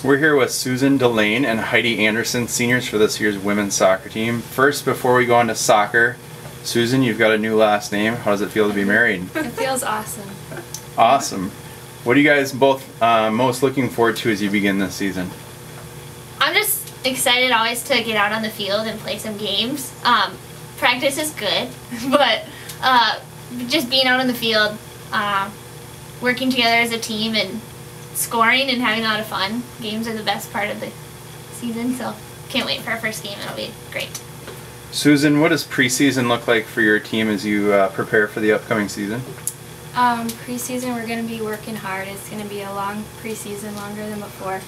We're here with Susan Delain and Heidi Anderson, seniors for this year's women's soccer team. First, before we go into soccer, Susan, you've got a new last name. How does it feel to be married? It feels awesome. Awesome. What are you guys both most looking forward to as you begin this season? I'm just excited always to get out on the field and play some games. Practice is good, but just being out on the field, working together as a team and scoring and having a lot of fun. Games are the best part of the season, so can't wait for our first game. It'll be great. Susan, what does preseason look like for your team as you prepare for the upcoming season? Preseason, we're going to be working hard. It's going to be a long preseason, longer than before.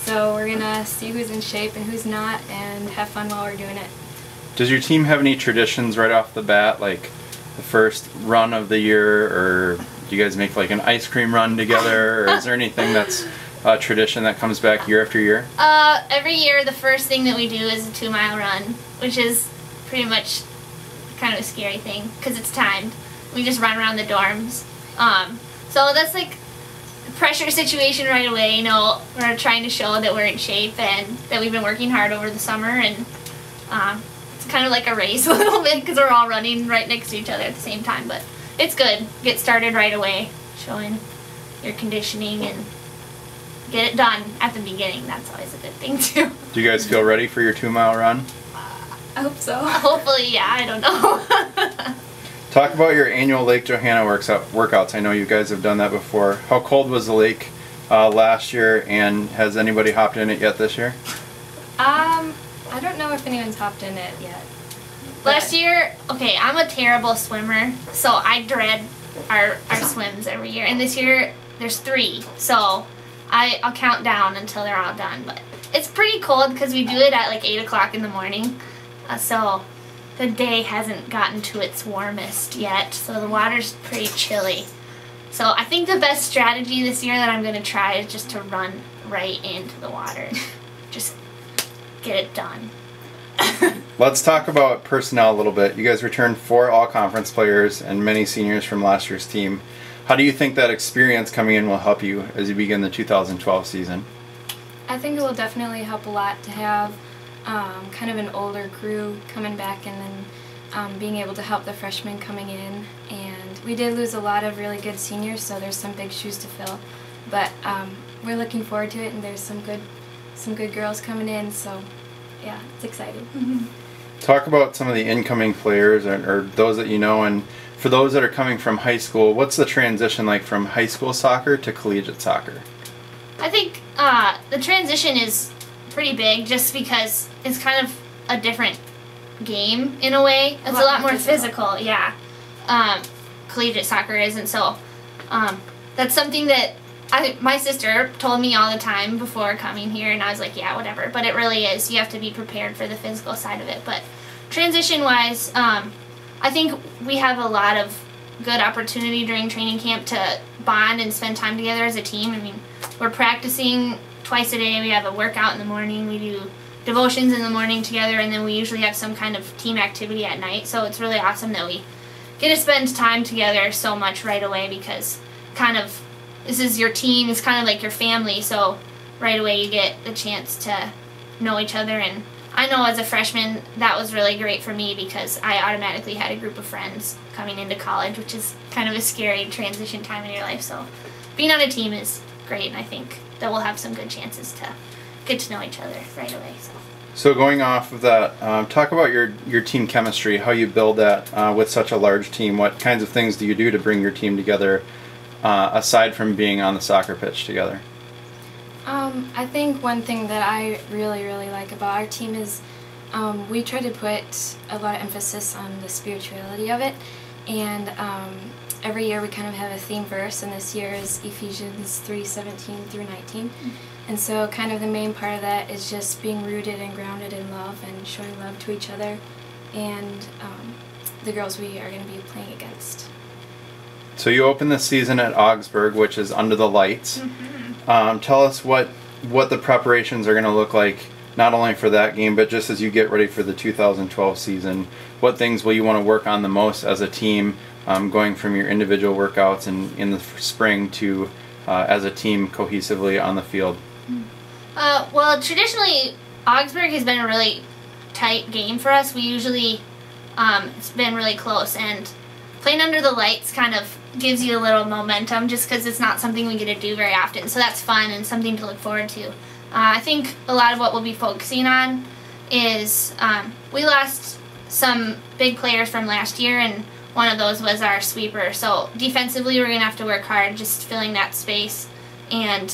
So we're going to see who's in shape and who's not and have fun while we're doing it. Does your team have any traditions right off the bat, like the first run of the year, or do you guys make like an ice cream run together, or is there anything that's a tradition that comes back year after year? Every year the first thing that we do is a 2-mile run, which is pretty much kind of a scary thing because it's timed. We just run around the dorms. So that's like a pressure situation right away. You know, we're trying to show that we're in shape and that we've been working hard over the summer, and it's kind of like a race a little bit because we're all running right next to each other at the same time, but it's good. Get started right away, showing your conditioning and get it done at the beginning. That's always a good thing too. Do you guys feel ready for your 2-mile run? I hope so. Hopefully, yeah, I don't know. Talk about your annual Lake Johanna workouts. I know you guys have done that before. How cold was the lake last year, and has anybody hopped in it yet this year? I don't know if anyone's hopped in it yet. Last year, okay, I'm a terrible swimmer, so I dread our swims every year. And this year, there's 3, so I'll count down until they're all done. But it's pretty cold because we do it at like 8 o'clock in the morning, so the day hasn't gotten to its warmest yet, so the water's pretty chilly. So I think the best strategy this year that I'm going to try is just to run right into the water. Just get it done. Let's talk about personnel a little bit. You guys returned 4 all-conference players and many seniors from last year's team. How do you think that experience coming in will help you as you begin the 2012 season? I think it will definitely help a lot to have kind of an older crew coming back and then being able to help the freshmen coming in. And we did lose a lot of really good seniors, so there's some big shoes to fill. But we're looking forward to it, and there's some good girls coming in, so yeah, it's exciting. Talk about some of the incoming players or those that you know, and for those that are coming from high school, what's the transition like from high school soccer to collegiate soccer? I think the transition is pretty big just because it's kind of a different game in a way. It's a lot more physical, yeah. Collegiate soccer isn't, so that's something that my sister told me all the time before coming here, and I was like, yeah, whatever. But it really is. You have to be prepared for the physical side of it. But transition-wise, I think we have a lot of good opportunity during training camp to bond and spend time together as a team. I mean, we're practicing twice a day. We have a workout in the morning. We do devotions in the morning together, and then we usually have some kind of team activity at night. So it's really awesome that we get to spend time together so much right away because kind of this is your team. It's kind of like your family. So right away you get the chance to know each other. And I know as a freshman that was really great for me because I automatically had a group of friends coming into college, which is kind of a scary transition time in your life. So being on a team is great, and I think that we'll have some good chances to get to know each other right away. So going off of that, talk about your team chemistry, how you build that with such a large team. What kinds of things do you do to bring your team together aside from being on the soccer pitch together? I think one thing that I really like about our team is we try to put a lot of emphasis on the spirituality of it, and every year we kind of have a theme verse, and this year is Ephesians 3:17 through 19. And so kind of the main part of that is just being rooted and grounded in love and showing love to each other and the girls we are going to be playing against. So you open this season at Augsburg, which is under the lights. Tell us what the preparations are going to look like, not only for that game, but just as you get ready for the 2012 season. What things will you want to work on the most as a team, going from your individual workouts in the spring to as a team cohesively on the field? Well, traditionally, Augsburg has been a really tight game for us. We usually, it's been really close, and playing under the lights kind of gives you a little momentum just because it's not something we get to do very often. So that's fun and something to look forward to. I think a lot of what we'll be focusing on is we lost some big players from last year, and one of those was our sweeper. So defensively, we're going to have to work hard just filling that space and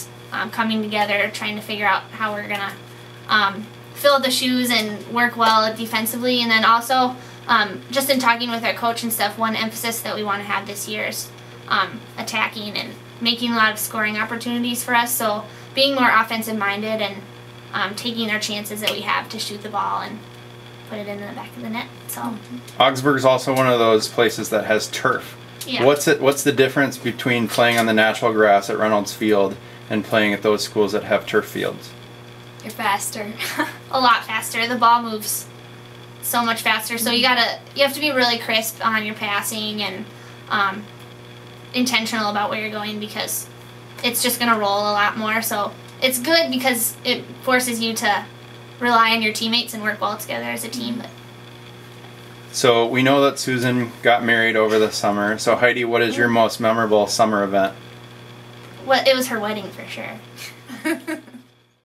coming together, trying to figure out how we're going to fill the shoes and work well defensively. And then also, just in talking with our coach and stuff, one emphasis that we want to have this year is attacking and making a lot of scoring opportunities for us. So being more offensive minded and taking our chances that we have to shoot the ball and put it in the back of the net. So Augsburg's also one of those places that has turf. Yeah. What's the difference between playing on the natural grass at Reynolds Field and playing at those schools that have turf fields? You're faster. A lot faster. The ball moves so much faster. So you have to be really crisp on your passing and intentional about where you're going, because it's just going to roll a lot more. So it's good because it forces you to rely on your teammates and work well together as a team. So we know that Susan got married over the summer. So Heidi, what is your most memorable summer event? Well, it was her wedding for sure.